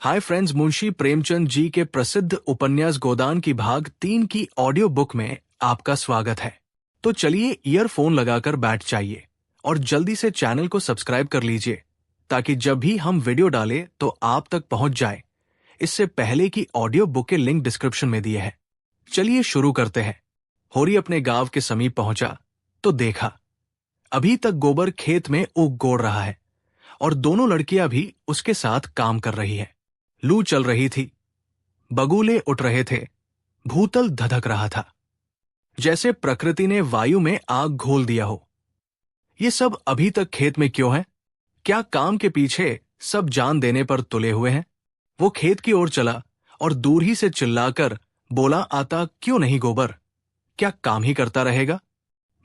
Hi friends, Munshi Premchand ji के प्रसिद्ध उपन्यास गोदान की भाग 3 की ऑडियो बुक में आपका स्वागत है। तो चलिए ईयरफोन लगाकर बैठ जाइए और जल्दी से चैनल को सब्सक्राइब कर लीजिए ताकि जब भी हम वीडियो डालें तो आप तक पहुंच जाए। इससे पहले की ऑडियो बुक के लिंक डिस्क्रिप्शन में दिए हैं। चलिए शुरू करते हैं। होरी अपने गांव के समीप पहुंचा तो देखा अभी तक गोबर खेत में ऊख गोड़ रहा है और दोनों लड़कियां भी उसके साथ काम कर रही है। लू चल रही थी, बगुले उठ रहे थे, भूतल धधक रहा था, जैसे प्रकृति ने वायु में आग घोल दिया हो। ये सब अभी तक खेत में क्यों है? क्या काम के पीछे सब जान देने पर तुले हुए हैं? वो खेत की ओर चला और दूर ही से चिल्लाकर बोला, आता क्यों नहीं गोबर? क्या काम ही करता रहेगा?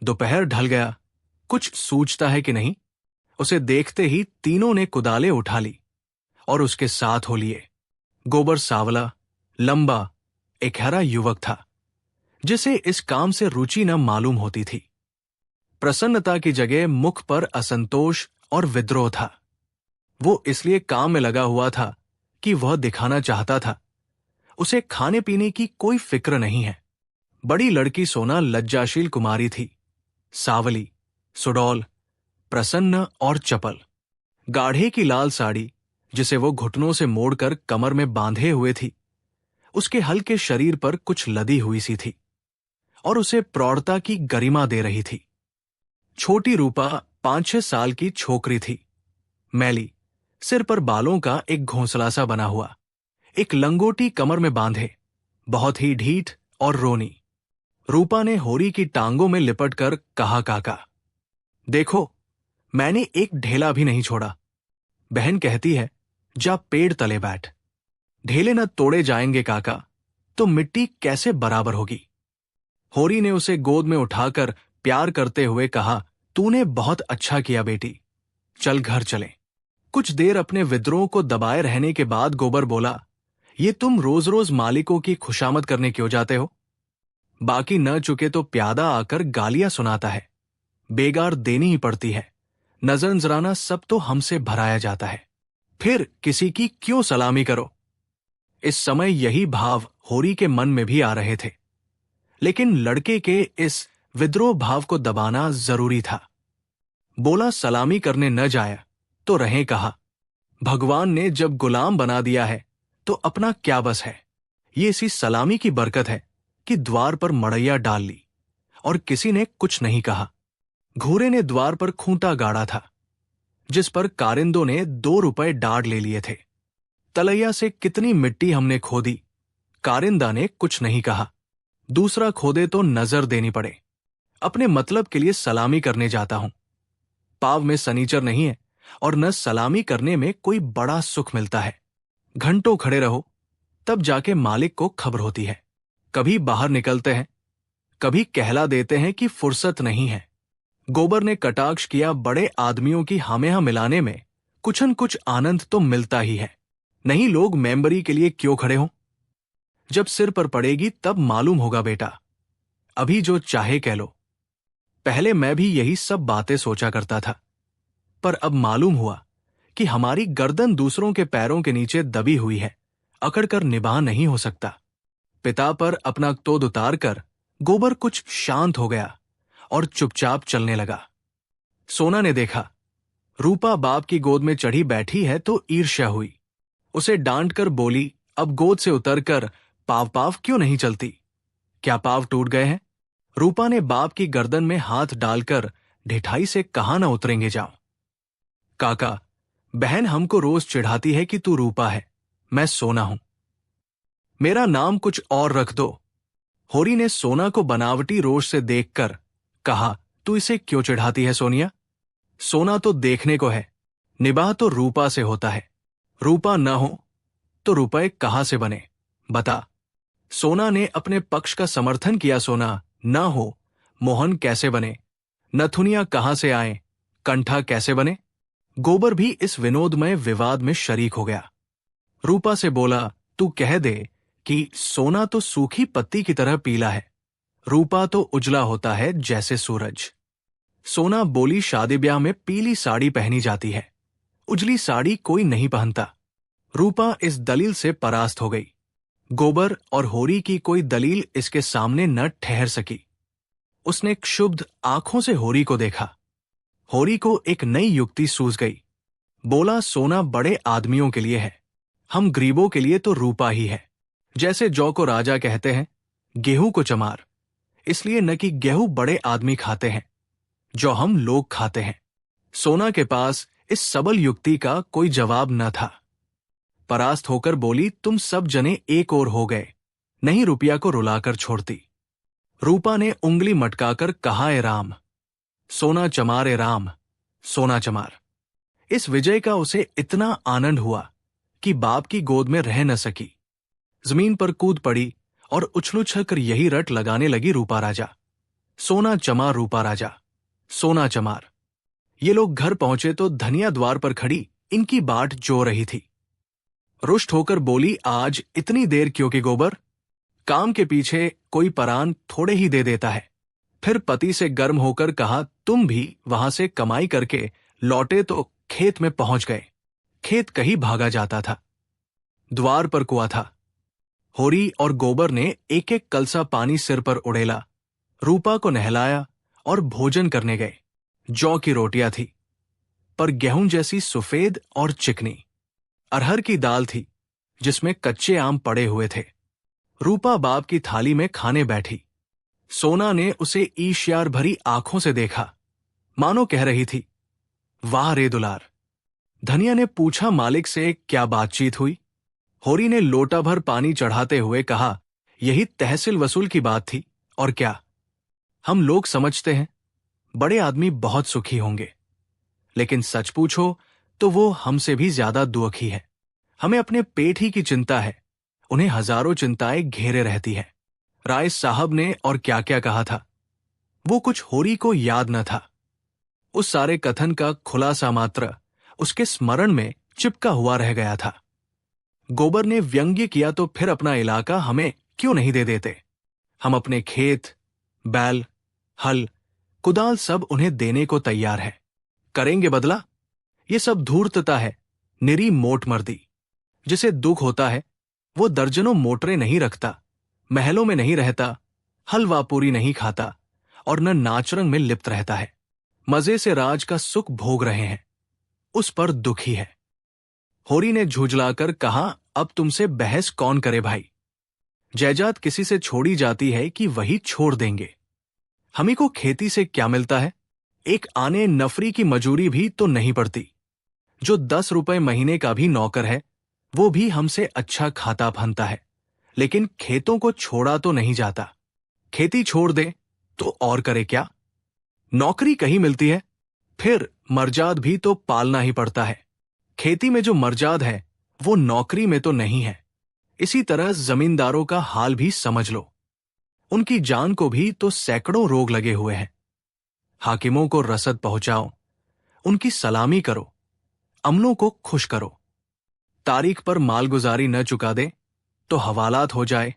दोपहर ढल गया, कुछ सूझता है कि नहीं? उसे देखते ही तीनों ने कुदाले उठा ली और उसके साथ हो लिए। गोबर सावला, लंबा, एकहरा युवक था जिसे इस काम से रुचि न मालूम होती थी। प्रसन्नता की जगह मुख पर असंतोष और विद्रोह था। वो इसलिए काम में लगा हुआ था कि वह दिखाना चाहता था उसे खाने पीने की कोई फिक्र नहीं है। बड़ी लड़की सोना लज्जाशील कुमारी थी, सावली, सुडौल, प्रसन्न और चपल। गाढ़े की लाल साड़ी जिसे वो घुटनों से मोड़कर कमर में बांधे हुए थी, उसके हल्के शरीर पर कुछ लदी हुई सी थी और उसे प्रौढ़ता की गरिमा दे रही थी। छोटी रूपा 5-6 साल की छोकरी थी, मैली, सिर पर बालों का एक घोंसला सा बना हुआ, एक लंगोटी कमर में बांधे, बहुत ही ढीठ और रोनी। रूपा ने होरी की टांगों में लिपटकर कहा, काका देखो, मैंने एक ढेला भी नहीं छोड़ा। बहन कहती है, जा पेड़ तले बैठ। ढेले न तोड़े जाएंगे काका तो मिट्टी कैसे बराबर होगी? होरी ने उसे गोद में उठाकर प्यार करते हुए कहा, तूने बहुत अच्छा किया बेटी, चल घर चले। कुछ देर अपने विद्रोह को दबाए रहने के बाद गोबर बोला, ये तुम रोज रोज मालिकों की खुशामद करने क्यों जाते हो? बाकी न चुके तो प्यादा आकर गालियां सुनाता है, बेगार देनी ही पड़ती है। नजर नजराना सब तो हमसे भराया जाता है, फिर किसी की क्यों सलामी करो? इस समय यही भाव होरी के मन में भी आ रहे थे, लेकिन लड़के के इस विद्रोह भाव को दबाना जरूरी था। बोला, सलामी करने न जाया तो रहें कहा। भगवान ने जब गुलाम बना दिया है तो अपना क्या बस है? ये इसी सलामी की बरकत है कि द्वार पर मड़ैया डाल ली और किसी ने कुछ नहीं कहा। घूरे ने द्वार पर खूंटा गाड़ा था जिस पर कारिंदों ने 2 रुपए डाढ़ ले लिए थे। तलैया से कितनी मिट्टी हमने खोदी, कारिंदा ने कुछ नहीं कहा। दूसरा खोदे तो नजर देनी पड़े। अपने मतलब के लिए सलामी करने जाता हूं। पाव में सनीचर नहीं है और न सलामी करने में कोई बड़ा सुख मिलता है। घंटों खड़े रहो तब जाके मालिक को खबर होती है। कभी बाहर निकलते हैं, कभी कहला देते हैं कि फुर्सत नहीं है। गोबर ने कटाक्ष किया, बड़े आदमियों की हामेहा मिलाने में कुछ न कुछ आनंद तो मिलता ही है। नहीं लोग मेंबरी के लिए क्यों खड़े हों? जब सिर पर पड़ेगी तब मालूम होगा बेटा। अभी जो चाहे कह लो। पहले मैं भी यही सब बातें सोचा करता था, पर अब मालूम हुआ कि हमारी गर्दन दूसरों के पैरों के नीचे दबी हुई है, अकड़कर निभा नहीं हो सकता। पिता पर अपना क्रोध उतार कर गोबर कुछ शांत हो गया और चुपचाप चलने लगा। सोना ने देखा रूपा बाप की गोद में चढ़ी बैठी है तो ईर्ष्या हुई। उसे डांट कर बोली, अब गोद से उतरकर पाव पाव क्यों नहीं चलती? क्या पाव टूट गए हैं? रूपा ने बाप की गर्दन में हाथ डालकर ढिठाई से कहा, ना उतरेंगे जाओ। काका, बहन हमको रोज चिढ़ाती है कि तू रूपा है, मैं सोना हूं। मेरा नाम कुछ और रख दो। होरी ने सोना को बनावटी रोष से देखकर कहा, तू इसे क्यों चिढ़ाती है सोनिया? सोना तो देखने को है, निबाह तो रूपा से होता है। रूपा न हो तो रुपए कहां से बने बता? सोना ने अपने पक्ष का समर्थन किया। सोना न हो, मोहन कैसे बने? नथुनिया कहां से आए? कंठा कैसे बने? गोबर भी इस विनोदमय विवाद में शरीक हो गया। रूपा से बोला, तू कह दे कि सोना तो सूखी पत्ती की तरह पीला है, रूपा तो उजला होता है जैसे सूरज। सोना बोली, शादी ब्याह में पीली साड़ी पहनी जाती है, उजली साड़ी कोई नहीं पहनता। रूपा इस दलील से परास्त हो गई। गोबर और होरी की कोई दलील इसके सामने न ठहर सकी। उसने क्षुब्ध आंखों से होरी को देखा। होरी को एक नई युक्ति सूझ गई। बोला, सोना बड़े आदमियों के लिए है, हम गरीबों के लिए तो रूपा ही है। जैसे जौ को राजा कहते हैं, गेहूं को चमार, इसलिए न कि गेहूं बड़े आदमी खाते हैं, जो हम लोग खाते हैं। सोना के पास इस सबल युक्ति का कोई जवाब न था। परास्त होकर बोली, तुम सब जने एक ओर हो गए, नहीं रुपया को रुलाकर छोड़ती। रूपा ने उंगली मटकाकर कहा, ए राम, सोना चमार, ए राम, सोना चमार। इस विजय का उसे इतना आनंद हुआ कि बाप की गोद में रह न सकी। जमीन पर कूद पड़ी और उछल कर यही रट लगाने लगी, रूपा राजा, सोना चमार, रूपा राजा, सोना चमार। ये लोग घर पहुंचे तो धनिया द्वार पर खड़ी इनकी बाट जो रही थी। रुष्ट होकर बोली, आज इतनी देर क्यों की गोबर? काम के पीछे कोई परान थोड़े ही दे देता है। फिर पति से गर्म होकर कहा, तुम भी वहां से कमाई करके लौटे तो खेत में पहुंच गए। खेत कहीं भागा जाता था। द्वार पर कुआं था। होरी और गोबर ने एक एक कलसा पानी सिर पर उड़ेला, रूपा को नहलाया और भोजन करने गए। जौ की रोटियां थी, पर गेहूं जैसी सफेद और चिकनी। अरहर की दाल थी, जिसमें कच्चे आम पड़े हुए थे। रूपा बाप की थाली में खाने बैठी। सोना ने उसे ईर्ष्यार भरी आंखों से देखा, मानो कह रही थी, वाह रे दुलार। धनिया ने पूछा, मालिक से क्या बातचीत हुई? होरी ने लोटा भर पानी चढ़ाते हुए कहा, यही तहसील वसूल की बात थी, और क्या। हम लोग समझते हैं बड़े आदमी बहुत सुखी होंगे, लेकिन सच पूछो तो वो हमसे भी ज्यादा दुखी है। हमें अपने पेट ही की चिंता है, उन्हें हजारों चिंताएं घेरे रहती है। राय साहब ने और क्या क्या कहा था, वो कुछ होरी को याद न था। उस सारे कथन का खुलासा मात्र उसके स्मरण में चिपका हुआ रह गया था। गोबर ने व्यंग्य किया, तो फिर अपना इलाका हमें क्यों नहीं दे देते? हम अपने खेत, बैल, हल, कुदाल सब उन्हें देने को तैयार है। करेंगे बदला? ये सब धूर्तता है, निरी मोट मर्दी। जिसे दुख होता है वो दर्जनों मोटरें नहीं रखता, महलों में नहीं रहता, हलवा पूरी नहीं खाता और न नाचरंग में लिप्त रहता है। मजे से राज का सुख भोग रहे हैं, उस पर दुखी है। होरी ने झुंझलाकर कहा, अब तुमसे बहस कौन करे भाई? जायदाद किसी से छोड़ी जाती है कि वही छोड़ देंगे। हमी को खेती से क्या मिलता है? एक आने नफरी की मजूरी भी तो नहीं पड़ती। जो 10 रुपए महीने का भी नौकर है, वो भी हमसे अच्छा खाता फनता है, लेकिन खेतों को छोड़ा तो नहीं जाता। खेती छोड़ दे तो और करे क्या? नौकरी कहीं मिलती है, फिर मर्जाद भी तो पालना ही पड़ता है। खेती में जो मर्जाद है वो नौकरी में तो नहीं है। इसी तरह जमींदारों का हाल भी समझ लो, उनकी जान को भी तो सैकड़ों रोग लगे हुए हैं। हाकिमों को रसद पहुंचाओ, उनकी सलामी करो, अमलों को खुश करो। तारीख पर मालगुजारी न चुका दे तो हवालात हो जाए,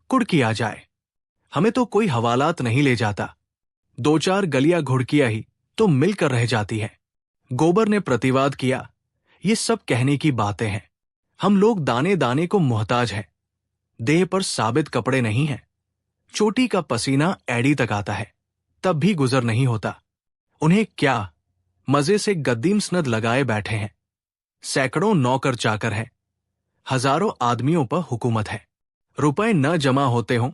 कुड़की आ जाए। हमें तो कोई हवालात नहीं ले जाता, 2-4 गलियां घुड़कियां ही तो मिलकर रह जाती है। गोबर ने प्रतिवाद किया, ये सब कहने की बातें हैं। हम लोग दाने दाने को मोहताज हैं। देह पर साबित कपड़े नहीं हैं। चोटी का पसीना एड़ी तक आता है, तब भी गुजर नहीं होता। उन्हें क्या, मजे से गद्दीम स्नद लगाए बैठे हैं। सैकड़ों नौकर चाकर हैं, हजारों आदमियों पर हुकूमत है। रुपए न जमा होते हों,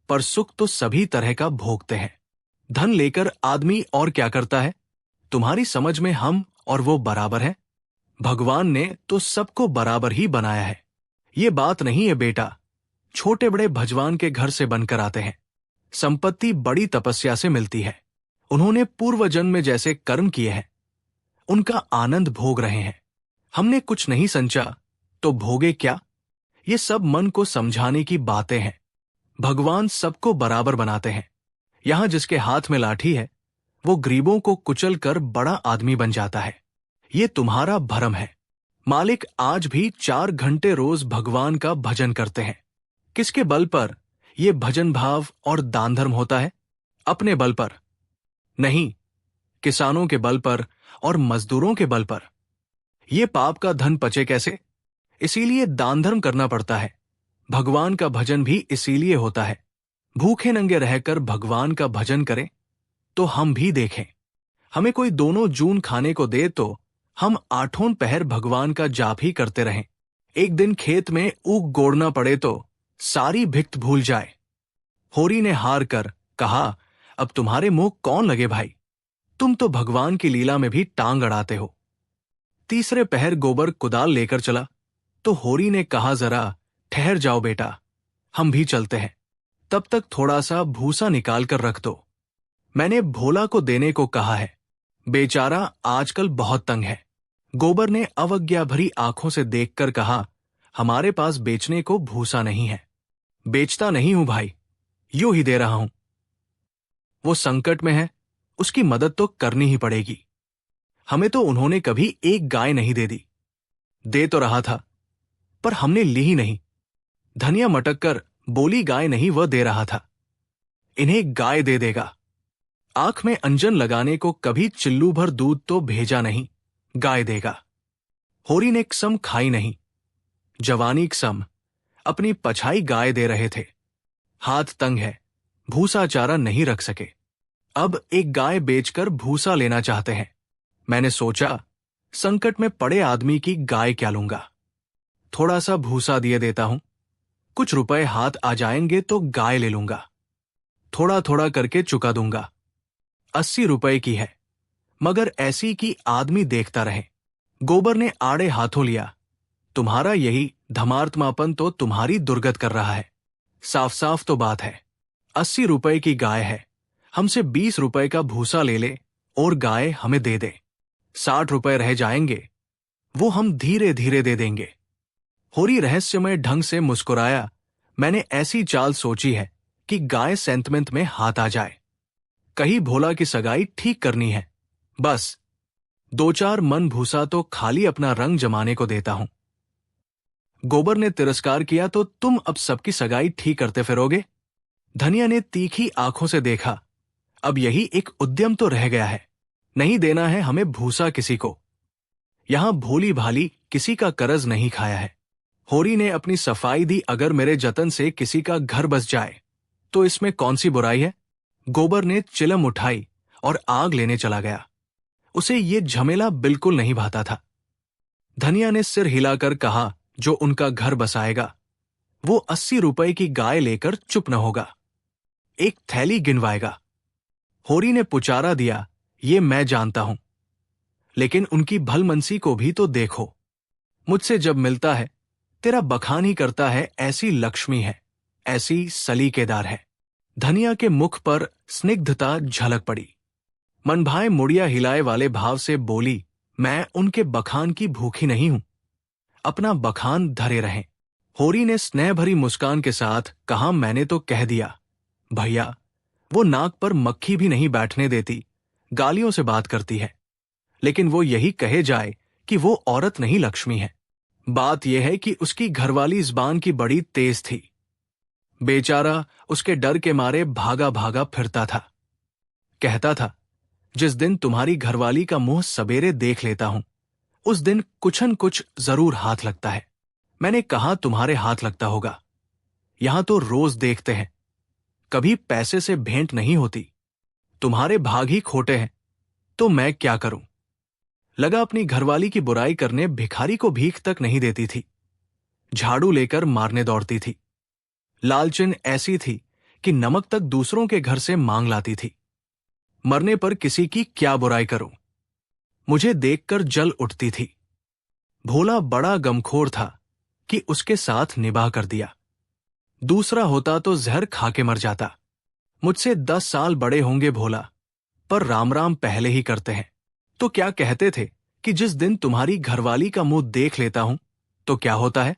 पर सुख तो सभी तरह का भोगते हैं। धन लेकर आदमी और क्या करता है? तुम्हारी समझ में हम और वो बराबर हैं? भगवान ने तो सबको बराबर ही बनाया है। ये बात नहीं है बेटा, छोटे बड़े भजवान के घर से बनकर आते हैं। संपत्ति बड़ी तपस्या से मिलती है। उन्होंने पूर्व जन्म में जैसे कर्म किए हैं, उनका आनंद भोग रहे हैं। हमने कुछ नहीं संचा तो भोगे क्या? ये सब मन को समझाने की बातें हैं। भगवान सबको बराबर बनाते हैं। यहां जिसके हाथ में लाठी है, वो गरीबों को कुचल कर बड़ा आदमी बन जाता है। ये तुम्हारा भरम है। मालिक आज भी 4 घंटे रोज भगवान का भजन करते हैं। किसके बल पर ये भजन भाव और दान धर्म होता है? अपने बल पर नहीं, किसानों के बल पर और मजदूरों के बल पर। ये पाप का धन पचे कैसे? इसीलिए दान धर्म करना पड़ता है। भगवान का भजन भी इसीलिए होता है। भूखे नंगे रहकर भगवान का भजन करें तो हम भी देखें। हमें कोई दोनों जून खाने को दे तो हम आठों पहर भगवान का जाप ही करते रहें। एक दिन खेत में ऊख गोड़ना पड़े तो सारी भिक्त भूल जाए। होरी ने हार कर कहा, अब तुम्हारे मुंह कौन लगे भाई, तुम तो भगवान की लीला में भी टांग अड़ाते हो। तीसरे पहर गोबर कुदाल लेकर चला तो होरी ने कहा, जरा ठहर जाओ बेटा, हम भी चलते हैं। तब तक थोड़ा सा भूसा निकाल कर रख दो, मैंने भोला को देने को कहा है, बेचारा आजकल बहुत तंग है। गोबर ने अवज्ञा भरी आंखों से देखकर कहा, हमारे पास बेचने को भूसा नहीं है। बेचता नहीं हूं भाई, यूं ही दे रहा हूं। वो संकट में है, उसकी मदद तो करनी ही पड़ेगी। हमें तो उन्होंने कभी एक गाय नहीं दे दी। दे तो रहा था पर हमने ली ही नहीं। धनिया मटक कर बोली, गाय नहीं वह दे रहा था, इन्हें गाय दे देगा। आंख में अंजन लगाने को कभी चिल्लू भर दूध तो भेजा नहीं, गाय देगा। होरी ने कसम खाई नहीं, जवानी कसम अपनी पछाई गाय दे रहे थे। हाथ तंग है, भूसा चारा नहीं रख सके, अब एक गाय बेचकर भूसा लेना चाहते हैं। मैंने सोचा, संकट में पड़े आदमी की गाय क्या लूंगा, थोड़ा सा भूसा दिए देता हूं, कुछ रुपए हाथ आ जाएंगे तो गाय ले लूंगा, थोड़ा थोड़ा करके चुका दूंगा। 80 रुपए की है, मगर ऐसी कि आदमी देखता रहे। गोबर ने आड़े हाथों लिया, तुम्हारा यही धमार्तमापन तो तुम्हारी दुर्गत कर रहा है। साफ साफ तो बात है, 80 रुपए की गाय है, हमसे 20 रुपए का भूसा ले ले और गाय हमें दे दे, 60 रुपए रह जाएंगे, वो हम धीरे धीरे दे देंगे। होरी रहस्यमय ढंग से मुस्कुराया, मैंने ऐसी चाल सोची है कि गाय सेंतमेंट में हाथ आ जाए। कहीं भोला की सगाई ठीक करनी है, बस 2-4 मन भूसा तो खाली अपना रंग जमाने को देता हूं। गोबर ने तिरस्कार किया, तो तुम अब सबकी सगाई ठीक करते फिरोगे? धनिया ने तीखी आंखों से देखा, अब यही एक उद्यम तो रह गया है, नहीं देना है हमें भूसा किसी को। यहां भोली भाली किसी का कर्ज नहीं खाया है। होरी ने अपनी सफाई दी, अगर मेरे जतन से किसी का घर बस जाए तो इसमें कौन सी बुराई है। गोबर ने चिलम उठाई और आग लेने चला गया। उसे ये झमेला बिल्कुल नहीं भाता था। धनिया ने सिर हिलाकर कहा, जो उनका घर बसाएगा वो 80 रुपए की गाय लेकर चुप न होगा, एक थैली गिनवाएगा। होरी ने पुचारा दिया, ये मैं जानता हूं, लेकिन उनकी भलमनसी को भी तो देखो। मुझसे जब मिलता है तेरा बखान ही करता है, ऐसी लक्ष्मी है, ऐसी सलीकेदार है। धनिया के मुख पर स्निग्धता झलक पड़ी। मनभाए मुड़िया हिलाए वाले भाव से बोली, मैं उनके बखान की भूखी नहीं हूं, अपना बखान धरे रहें। होरी ने स्नेह भरी मुस्कान के साथ कहा, मैंने तो कह दिया भैया, वो नाक पर मक्खी भी नहीं बैठने देती, गालियों से बात करती है, लेकिन वो यही कहे जाए कि वो औरत नहीं लक्ष्मी है। बात यह है कि उसकी घरवाली ज़बान की बड़ी तेज थी। बेचारा उसके डर के मारे भागा भागा फिरता था। कहता था, जिस दिन तुम्हारी घरवाली का मुंह सवेरे देख लेता हूं, उस दिन कुछ न कुछ जरूर हाथ लगता है। मैंने कहा, तुम्हारे हाथ लगता होगा, यहां तो रोज देखते हैं, कभी पैसे से भेंट नहीं होती, तुम्हारे भाग ही खोटे हैं, तो मैं क्या करूं। लगा अपनी घरवाली की बुराई करने, भिखारी को भीख तक नहीं देती थी, झाड़ू लेकर मारने दौड़ती थी। लालचिन ऐसी थी कि नमक तक दूसरों के घर से मांग लाती थी। मरने पर किसी की क्या बुराई करूं, मुझे देखकर जल उठती थी। भोला बड़ा गमखोर था कि उसके साथ निभाह कर दिया, दूसरा होता तो जहर खा के मर जाता। मुझसे 10 साल बड़े होंगे भोला, पर राम राम पहले ही करते हैं। तो क्या कहते थे कि जिस दिन तुम्हारी घरवाली का मुंह देख लेता हूं तो क्या होता है,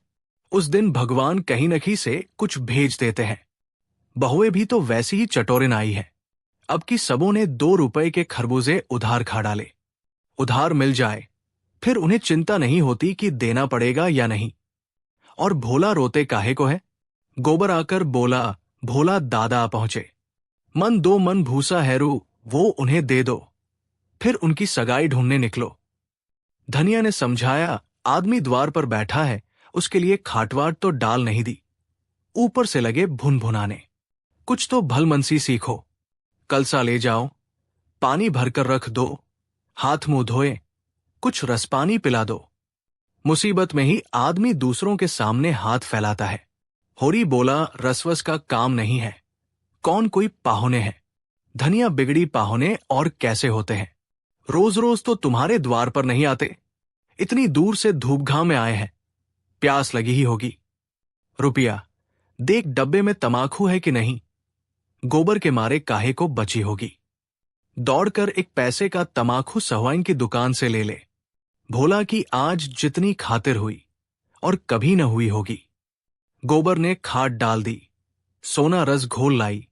उस दिन भगवान कहीं न कहीं से कुछ भेज देते हैं। बहुएं भी तो वैसी ही चटोरिन आई है। अब की सबों ने 2 रुपए के खरबूजे उधार खा डाले। उधार मिल जाए फिर उन्हें चिंता नहीं होती कि देना पड़ेगा या नहीं। और भोला रोते काहे को है। गोबर आकर बोला, भोला दादा आ पहुंचे, मन 2 मन भूसा हैरू वो उन्हें दे दो, फिर उनकी सगाई ढूंढने निकलो। धनिया ने समझाया, आदमी द्वार पर बैठा है उसके लिए खाटवाट तो डाल नहीं दी, ऊपर से लगे भुन भुनाने। कुछ तो भलमनसी सीखो, कलसा ले जाओ, पानी भरकर रख दो, हाथ मुंह धोए, कुछ रसपानी पिला दो। मुसीबत में ही आदमी दूसरों के सामने हाथ फैलाता है। होरी बोला, रसवस का काम नहीं है, कौन कोई पाहुने हैं। धनिया बिगड़ी पाहुने और कैसे होते हैं। रोज रोज तो तुम्हारे द्वार पर नहीं आते, इतनी दूर से धूप घाम में आए हैं, प्यास लगी ही होगी। रुपया देख डब्बे में तमाकू है कि नहीं, गोबर के मारे काहे को बची होगी। दौड़कर एक पैसे का तमाकू सहुआइन की दुकान से ले ले। भोला की आज जितनी खातिर हुई और कभी न हुई होगी। गोबर ने खाद डाल दी, सोना रस घोल लाई,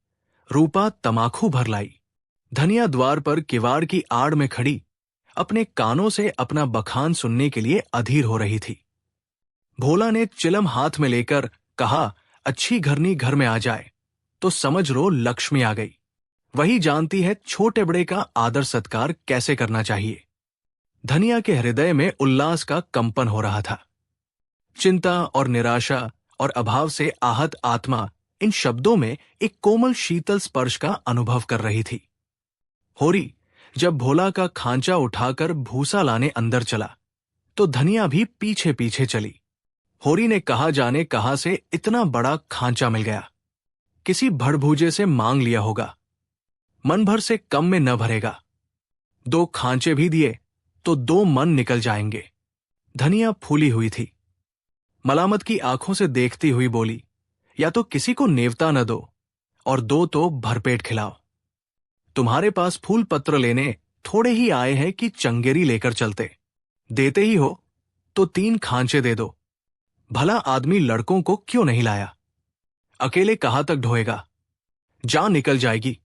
रूपा तमाकू भर लाई। धनिया द्वार पर किवाड़ की आड़ में खड़ी अपने कानों से अपना बखान सुनने के लिए अधीर हो रही थी। भोला ने चिलम हाथ में लेकर कहा, अच्छी घरनी घर में आ जाए तो समझ लो लक्ष्मी आ गई। वही जानती है छोटे बड़े का आदर सत्कार कैसे करना चाहिए। धनिया के हृदय में उल्लास का कंपन हो रहा था। चिंता और निराशा और अभाव से आहत आत्मा इन शब्दों में एक कोमल शीतल स्पर्श का अनुभव कर रही थी। होरी जब भोला का खांचा उठाकर भूसा लाने अंदर चला तो धनिया भी पीछे पीछे चली। होरी ने कहा जाने कहां से इतना बड़ा खांचा मिल गया, किसी भड़भूजे से मांग लिया होगा, मन भर से कम में न भरेगा। 2 खांचे भी दिए तो 2 मन निकल जाएंगे। धनिया फूली हुई थी, मलामत की आंखों से देखती हुई बोली, या तो किसी को नेवता न दो और 2 तो भरपेट खिलाओ। तुम्हारे पास फूल पत्र लेने थोड़े ही आए हैं कि चंगेरी लेकर चलते। देते ही हो तो 3 खांचे दे दो। भला आदमी लड़कों को क्यों नहीं लाया, अकेले कहां तक ढोएगा, जान निकल जाएगी।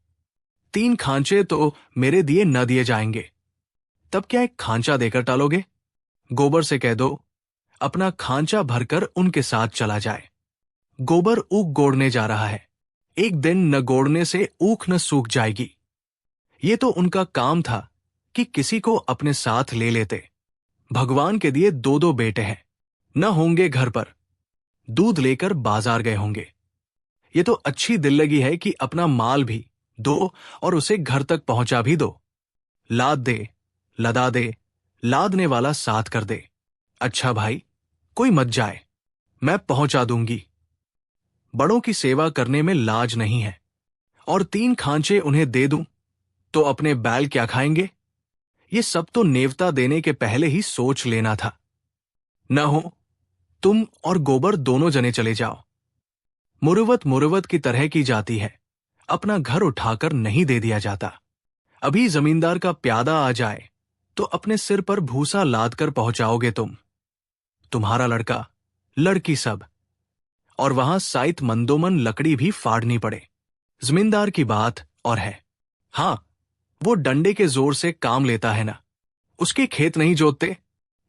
3 खांचे तो मेरे दिए न दिए जाएंगे, तब क्या एक खांचा देकर टालोगे। गोबर से कह दो अपना खांचा भरकर उनके साथ चला जाए। गोबर ऊख गोड़ने जा रहा है, एक दिन न गोड़ने से ऊख न सूख जाएगी। ये तो उनका काम था कि किसी को अपने साथ ले लेते। भगवान के दिए 2 बेटे हैं, न होंगे घर पर, दूध लेकर बाजार गए होंगे। ये तो अच्छी दिल लगी है कि अपना माल भी दो और उसे घर तक पहुंचा भी दो। लाद दे, लदा दे, लादने वाला साथ कर दे। अच्छा भाई, कोई मत जाए, मैं पहुंचा दूंगी। बड़ों की सेवा करने में लाज नहीं है। और 3 खांचे उन्हें दे दूं तो अपने बैल क्या खाएंगे। ये सब तो नेवता देने के पहले ही सोच लेना था। न हो तुम और गोबर दोनों जने चले जाओ। मुरुवत मुरुवत की तरह की जाती है, अपना घर उठाकर नहीं दे दिया जाता। अभी जमींदार का प्यादा आ जाए तो अपने सिर पर भूसा लाद कर पहुंचाओगे तुम, तुम्हारा लड़का, लड़की सब। और वहां साइत मंदोमन लकड़ी भी फाड़नी पड़े। जमींदार की बात और है। हां, वो डंडे के जोर से काम लेता है ना, उसके खेत नहीं जोतते,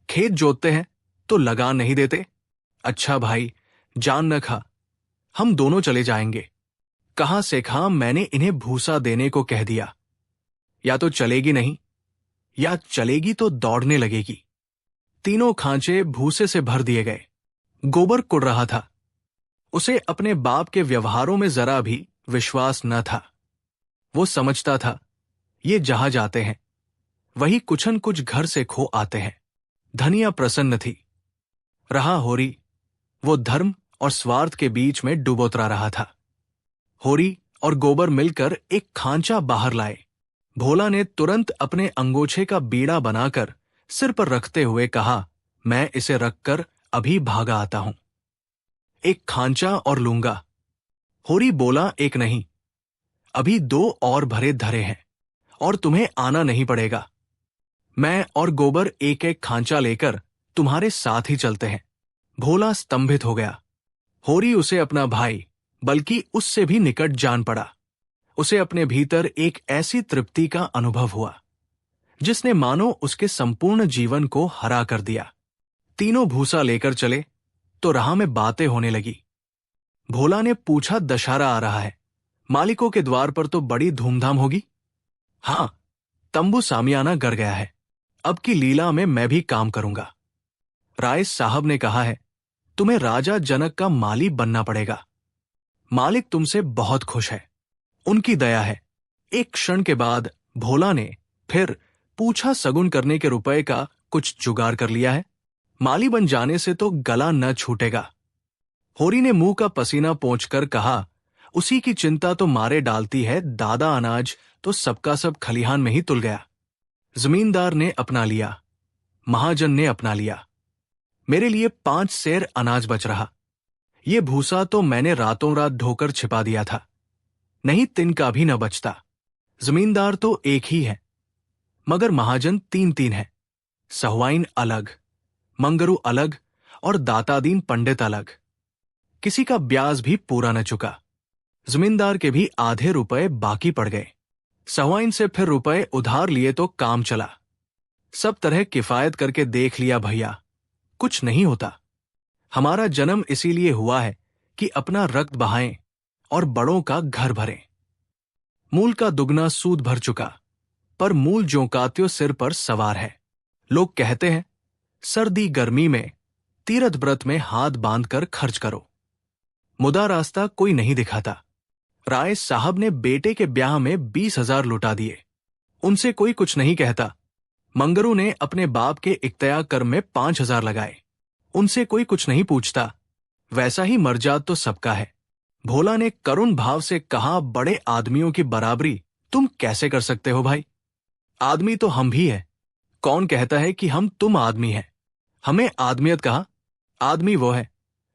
खेत जोतते हैं तो लगान नहीं देते। अच्छा भाई, जान न खा, हम दोनों चले जाएंगे। कहां से कहां मैंने इन्हें भूसा देने को कह दिया। या तो चलेगी नहीं, या चलेगी तो दौड़ने लगेगी। 3 खांचे भूसे से भर दिए गए। गोबर कुड़ रहा था, उसे अपने बाप के व्यवहारों में जरा भी विश्वास न था। वो समझता था ये जहां जाते हैं वही कुछन कुछ घर से खो आते हैं। धनिया प्रसन्न थी। रहा होरी, वो धर्म और स्वार्थ के बीच में डूबोतरा रहा था। होरी और गोबर मिलकर एक खांचा बाहर लाए। भोला ने तुरंत अपने अंगोछे का बीड़ा बनाकर सिर पर रखते हुए कहा, मैं इसे रखकर अभी भागा आता हूं। एक खांचा और लूंगा। होरी बोला, एक नहीं, अभी 2 और भरे धरे हैं और तुम्हें आना नहीं पड़ेगा। मैं और गोबर एक एक खांचा लेकर तुम्हारे साथ ही चलते हैं। भोला स्तंभित हो गया। होरी उसे अपना भाई, बल्कि उससे भी निकट जान पड़ा। उसे अपने भीतर एक ऐसी तृप्ति का अनुभव हुआ जिसने मानो उसके संपूर्ण जीवन को हरा कर दिया। तीनों भूसा लेकर चले तो राह में बातें होने लगी। भोला ने पूछा, दशहरा आ रहा है, मालिकों के द्वार पर तो बड़ी धूमधाम होगी। हां, तंबू सामियाना गर गया है, अब की लीला में मैं भी काम करूंगा। राय साहब ने कहा है तुम्हें राजा जनक का माली बनना पड़ेगा। मालिक तुमसे बहुत खुश है, उनकी दया है। एक क्षण के बाद भोला ने फिर पूछा, सगुन करने के रुपए का कुछ जुगाड़ कर लिया है? माली बन जाने से तो गला न छूटेगा। होरी ने मुंह का पसीना पोंछकर कहा, उसी की चिंता तो मारे डालती है। दादा अनाज तो सबका सब खलिहान में ही तुल गया। जमींदार ने अपना लिया, महाजन ने अपना लिया, मेरे लिए 5 सेर अनाज बच रहा। ये भूसा तो मैंने रातों रात ढोकर छिपा दिया था, नहीं तिनका भी न बचता। जमींदार तो एक ही है, मगर महाजन 3-3 है। सहुआइन अलग, मंगरू अलग और दातादीन पंडित अलग। किसी का ब्याज भी पूरा न चुका। जमींदार के भी आधे रुपए बाकी पड़ गए। सहुआइन से फिर रुपए उधार लिए तो काम चला। सब तरह किफायत करके देख लिया भैया, कुछ नहीं होता। हमारा जन्म इसीलिए हुआ है कि अपना रक्त बहाएं और बड़ों का घर भरें। मूल का दुगना सूद भर चुका, पर मूल ज्यों सिर पर सवार है। लोग कहते हैं सर्दी गर्मी में तीरथ व्रत में हाथ बांधकर खर्च करो, मुदा रास्ता कोई नहीं दिखाता। राय साहब ने बेटे के ब्याह में 20,000 लुटा दिए, उनसे कोई कुछ नहीं कहता। मंगरू ने अपने बाप के इक्तया कर में 5,000 लगाए, उनसे कोई कुछ नहीं पूछता। वैसा ही मर्जाद तो सबका है। भोला ने करुण भाव से कहा, बड़े आदमियों की बराबरी तुम कैसे कर सकते हो भाई? आदमी तो हम भी है। कौन कहता है कि हम तुम आदमी हैं? हमें आदमियत कहा। आदमी वो है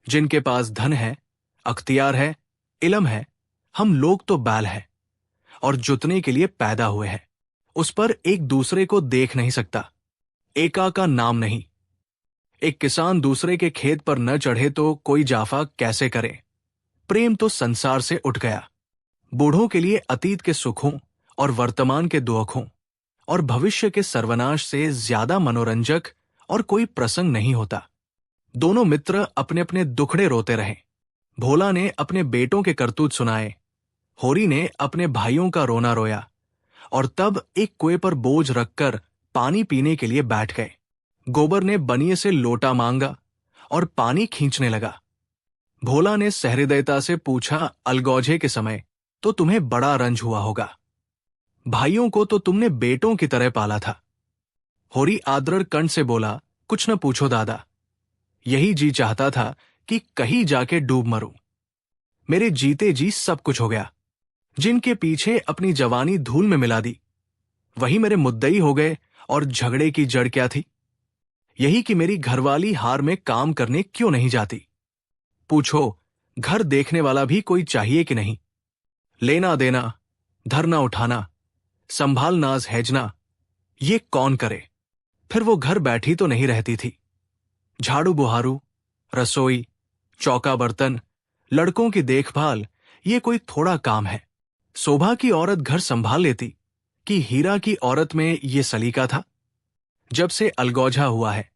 जिनके पास धन है, अख्तियार है, इल्म है। हम लोग तो बैल है और जुतने के लिए पैदा हुए हैं। उस पर एक दूसरे को देख नहीं सकता, एका का नाम नहीं। एक किसान दूसरे के खेत पर न चढ़े तो कोई जाफा कैसे करे? प्रेम तो संसार से उठ गया। बूढ़ों के लिए अतीत के सुखों और वर्तमान के दुखों और भविष्य के सर्वनाश से ज्यादा मनोरंजक और कोई प्रसंग नहीं होता। दोनों मित्र अपने अपने दुखड़े रोते रहे। भोला ने अपने बेटों के करतूत सुनाए, होरी ने अपने भाइयों का रोना रोया, और तब एक कुएं पर बोझ रखकर पानी पीने के लिए बैठ गए। गोबर ने बनिए से लोटा मांगा और पानी खींचने लगा। भोला ने सहृदयता से पूछा, अलगौझे के समय तो तुम्हें बड़ा रंज हुआ होगा। भाइयों को तो तुमने बेटों की तरह पाला था। होरी आदर कंठ से बोला, कुछ न पूछो दादा, यही जी चाहता था कि कहीं जाके डूब मरूं। मेरे जीते जी सब कुछ हो गया। जिनके पीछे अपनी जवानी धूल में मिला दी, वही मेरे मुद्दई हो गए। और झगड़े की जड़ क्या थी? यही कि मेरी घरवाली हार में काम करने क्यों नहीं जाती। पूछो, घर देखने वाला भी कोई चाहिए कि नहीं? लेना देना, धरना उठाना, संभाल नाज हैजना, ये कौन करे? फिर वो घर बैठी तो नहीं रहती थी। झाड़ू बुहारू, रसोई, चौका बर्तन, लड़कों की देखभाल, ये कोई थोड़ा काम है? शोभा की औरत घर संभाल लेती कि हीरा की औरत में ये सलीका था? जब से अलगौझा हुआ है,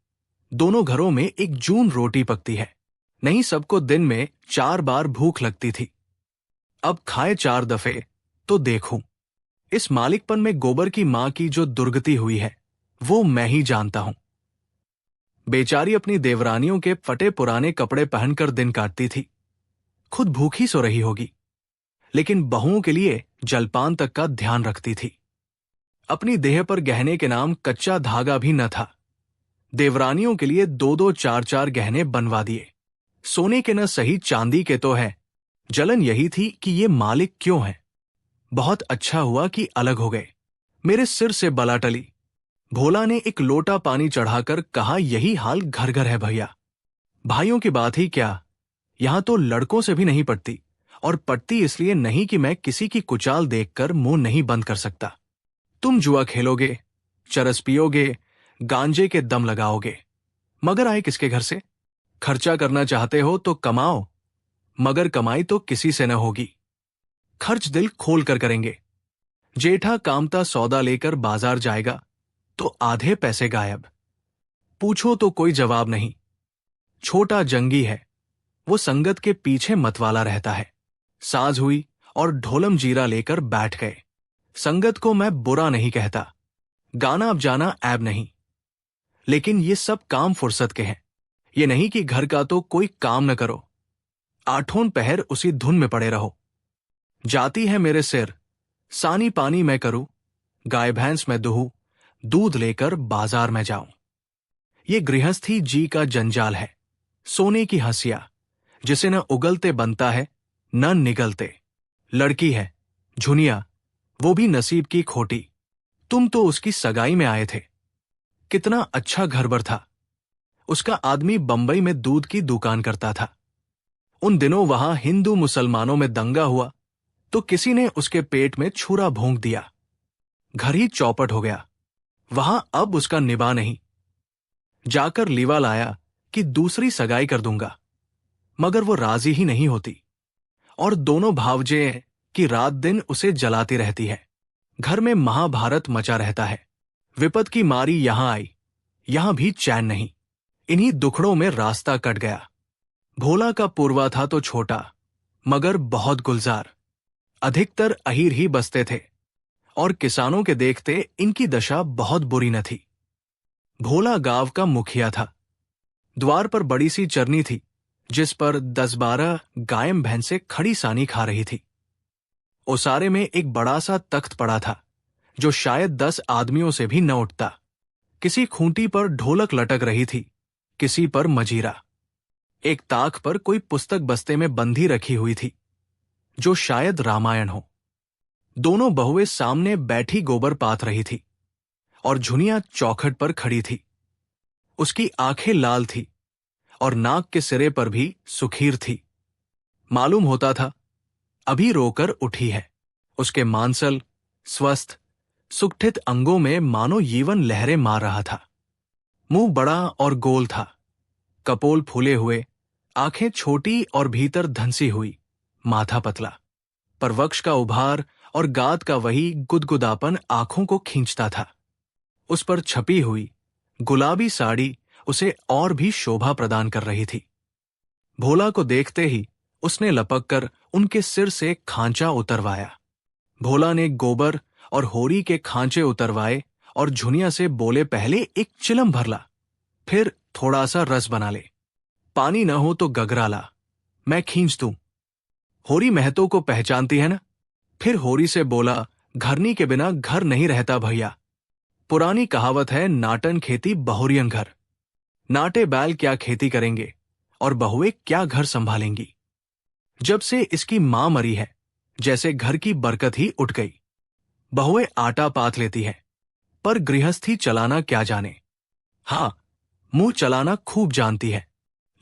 दोनों घरों में एक जून रोटी पकती है। नहीं सबको दिन में 4 बार भूख लगती थी। अब खाए 4 दफे तो देखूं। इस मालिकपन में गोबर की मां की जो दुर्गति हुई है, वो मैं ही जानता हूं। बेचारी अपनी देवरानियों के फटे पुराने कपड़े पहनकर दिन काटती थी। खुद भूखी सो रही होगी, लेकिन बहुओं के लिए जलपान तक का ध्यान रखती थी। अपनी देह पर गहने के नाम कच्चा धागा भी न था। देवरानियों के लिए 2-2, 4-4 गहने बनवा दिए। सोने के न सही चांदी के तो है। जलन यही थी कि ये मालिक क्यों है। बहुत अच्छा हुआ कि अलग हो गए। मेरे सिर से बला टली। भोला ने एक लोटा पानी चढ़ाकर कहा, यही हाल घर घर है भैया। भाइयों की बात ही क्या, यहां तो लड़कों से भी नहीं पटती, और पटती इसलिए नहीं कि मैं किसी की कुचाल देखकर मुंह नहीं बंद कर सकता। तुम जुआ खेलोगे, चरस पियोगे, गांजे के दम लगाओगे, मगर आए किसके घर से? खर्चा करना चाहते हो तो कमाओ, मगर कमाई तो किसी से न होगी। खर्च दिल खोल कर करेंगे। जेठा कामता सौदा लेकर बाजार जाएगा तो आधे पैसे गायब। पूछो तो कोई जवाब नहीं। छोटा जंगी है, वो संगत के पीछे मतवाला रहता है। साज हुई और ढोलम जीरा लेकर बैठ गए। संगत को मैं बुरा नहीं कहता, गाना अब जाना ऐब नहीं, लेकिन ये सब काम फुर्सत के हैं। ये नहीं कि घर का तो कोई काम न करो, आठों पहर उसी धुन में पड़े रहो। जाती है मेरे सिर, सानी पानी मैं करूं, गाय भैंस में दूहूं, दूध लेकर बाजार में जाऊं। ये गृहस्थी जी का जंजाल है, सोने की हंसिया, जिसे न उगलते बनता है न निगलते। लड़की है झुनिया, वो भी नसीब की खोटी। तुम तो उसकी सगाई में आए थे। कितना अच्छा घर-बर था। उसका आदमी बंबई में दूध की दुकान करता था। उन दिनों वहां हिंदू मुसलमानों में दंगा हुआ तो किसी ने उसके पेट में छुरा भोंक दिया। घर ही चौपट हो गया। वहां अब उसका निभा नहीं। जाकर लीवा लाया कि दूसरी सगाई कर दूंगा, मगर वो राजी ही नहीं होती और दोनों भावजे कि रात दिन उसे जलाती रहती है। घर में महाभारत मचा रहता है। विपद की मारी यहां आई, यहां भी चैन नहीं। इन्हीं दुखड़ों में रास्ता कट गया। भोला का पूर्वा था तो छोटा, मगर बहुत गुलजार। अधिकतर अहीर ही बसते थे और किसानों के देखते इनकी दशा बहुत बुरी न थी। भोला गांव का मुखिया था। द्वार पर बड़ी सी चरनी थी, जिस पर 10-12 गायम भैंसें खड़ी सानी खा रही थी। ओसारे में एक बड़ा सा तख्त पड़ा था, जो शायद 10 आदमियों से भी न उठता। किसी खूंटी पर ढोलक लटक रही थी, किसी पर मजीरा। एक ताक पर कोई पुस्तक बस्ते में बंधी रखी हुई थी, जो शायद रामायण हो। दोनों बहुएं सामने बैठी गोबर पात रही थी और झुनिया चौखट पर खड़ी थी। उसकी आंखें लाल थी और नाक के सिरे पर भी सुखीर थी। मालूम होता था अभी रोकर उठी है। उसके मांसल, स्वस्थ, सुगठित अंगों में मानो यीवन लहरें मार रहा था। मुंह बड़ा और गोल था, कपोल फूले हुए, आंखें छोटी और भीतर धंसी हुई, माथा पतला। पर वक्ष का उभार और गात का वही गुदगुदापन आंखों को खींचता था। उस पर छपी हुई गुलाबी साड़ी उसे और भी शोभा प्रदान कर रही थी। भोला को देखते ही उसने लपककर उनके सिर से खांचा उतरवाया। भोला ने गोबर और होरी के खांचे उतरवाए और झुनिया से बोले, पहले एक चिलम भर ला, फिर थोड़ा सा रस बना ले। पानी न हो तो गगरा ला, मैं खींच दूं। होरी महतो को पहचानती है ना? फिर होरी से बोला, घरनी के बिना घर नहीं रहता भैया। पुरानी कहावत है, नाटन खेती बहुरियन घर। नाटे बैल क्या खेती करेंगे और बहुएं क्या घर संभालेंगी। जब से इसकी मां मरी है, जैसे घर की बरकत ही उठ गई। बहुएं आटा पाथ लेती है, पर गृहस्थी चलाना क्या जाने। हां, मुंह चलाना खूब जानती है।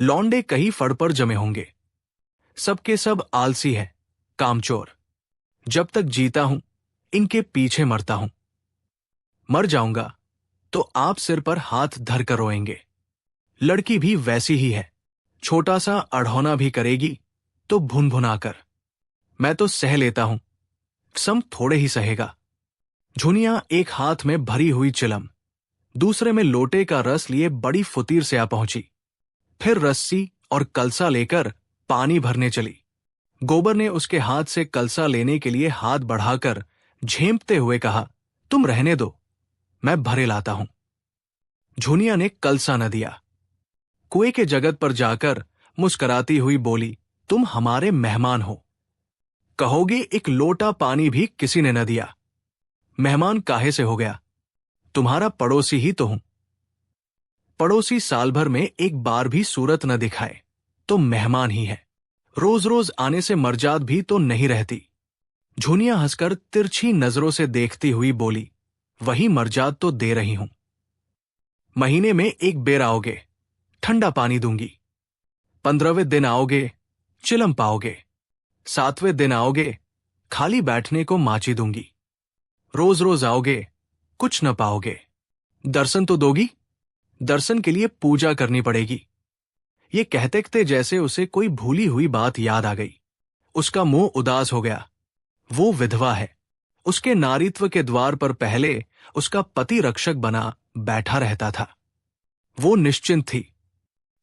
लौंडे कहीं फड़ पर जमे होंगे। सबके सब आलसी है, कामचोर। जब तक जीता हूं इनके पीछे मरता हूं। मर जाऊंगा तो आप सिर पर हाथ धर कर रोएंगे। लड़की भी वैसी ही है, छोटा सा अढ़ौना भी करेगी तो भुनभुनाकर। मैं तो सह लेता हूं, सम थोड़े ही सहेगा। झुनिया एक हाथ में भरी हुई चिलम, दूसरे में लोटे का रस लिए बड़ी फुतीर से आ पहुंची। फिर रस्सी और कलसा लेकर पानी भरने चली। गोबर ने उसके हाथ से कलसा लेने के लिए हाथ बढ़ाकर झेंपते हुए कहा, तुम रहने दो, मैं भरे लाता हूं। झुनिया ने कलसा न दिया। कुएं के जगत पर जाकर मुस्कुराती हुई बोली, तुम हमारे मेहमान हो, कहोगे एक लोटा पानी भी किसी ने न दिया। मेहमान काहे से हो गया? तुम्हारा पड़ोसी ही तो हूं। पड़ोसी साल भर में एक बार भी सूरत न दिखाए तो मेहमान ही है। रोज रोज आने से मर्जाद भी तो नहीं रहती। झुनिया हंसकर तिरछी नजरों से देखती हुई बोली, वही मर्जाद तो दे रही हूं। महीने में एक बेर आओगे, ठंडा पानी दूंगी। 15वें दिन आओगे, चिलम पाओगे। 7वें दिन आओगे, खाली बैठने को माची दूंगी। रोज रोज आओगे, कुछ न पाओगे। दर्शन तो दोगी? दर्शन के लिए पूजा करनी पड़ेगी। ये कहते कहते जैसे उसे कोई भूली हुई बात याद आ गई। उसका मुंह उदास हो गया। वो विधवा है। उसके नारीत्व के द्वार पर पहले उसका पति रक्षक बना बैठा रहता था। वो निश्चिंत थी।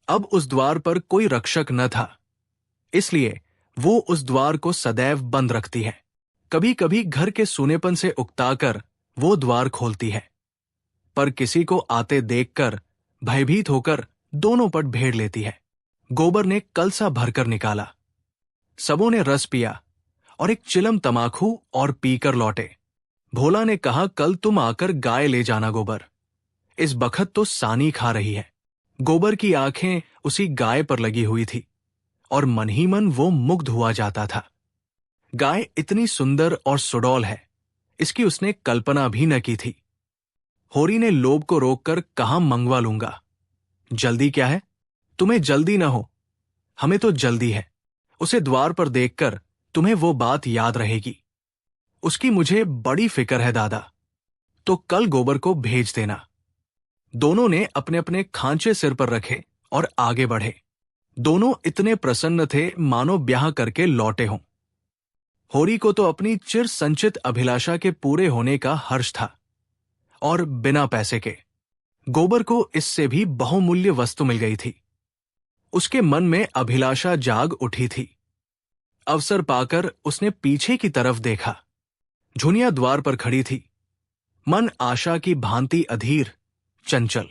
अब उस द्वार पर कोई रक्षक न था, इसलिए वो उस द्वार को सदैव बंद रखती है। कभी कभी घर के सूनेपन से उकताकर वो द्वार खोलती है, पर किसी को आते देखकर भयभीत होकर दोनों पट भेड़ लेती है। गोबर ने कलसा भरकर निकाला। सबों ने रस पिया और एक चिलम तमाकू और पीकर लौटे। भोला ने कहा, कल तुम आकर गाय ले जाना गोबर, इस बखत तो सानी खा रही है। गोबर की आंखें उसी गाय पर लगी हुई थी और मन ही मन वो मुग्ध हुआ जाता था। गाय इतनी सुंदर और सुडौल है, इसकी उसने कल्पना भी न की थी। होरी ने लोभ को रोककर कहा, मंगवा लूंगा। जल्दी क्या है? तुम्हें जल्दी न हो, हमें तो जल्दी है। उसे द्वार पर देखकर तुम्हें वो बात याद रहेगी। उसकी मुझे बड़ी फिक्र है दादा, तो कल गोबर को भेज देना। दोनों ने अपने अपने खांचे सिर पर रखे और आगे बढ़े। दोनों इतने प्रसन्न थे मानो ब्याह करके लौटे हों। होरी को तो अपनी चिर संचित अभिलाषा के पूरे होने का हर्ष था, और बिना पैसे के। गोबर को इससे भी बहुमूल्य वस्तु मिल गई थी। उसके मन में अभिलाषा जाग उठी थी। अवसर पाकर उसने पीछे की तरफ देखा। झुनिया द्वार पर खड़ी थी, मन आशा की भांति अधीर, चंचल।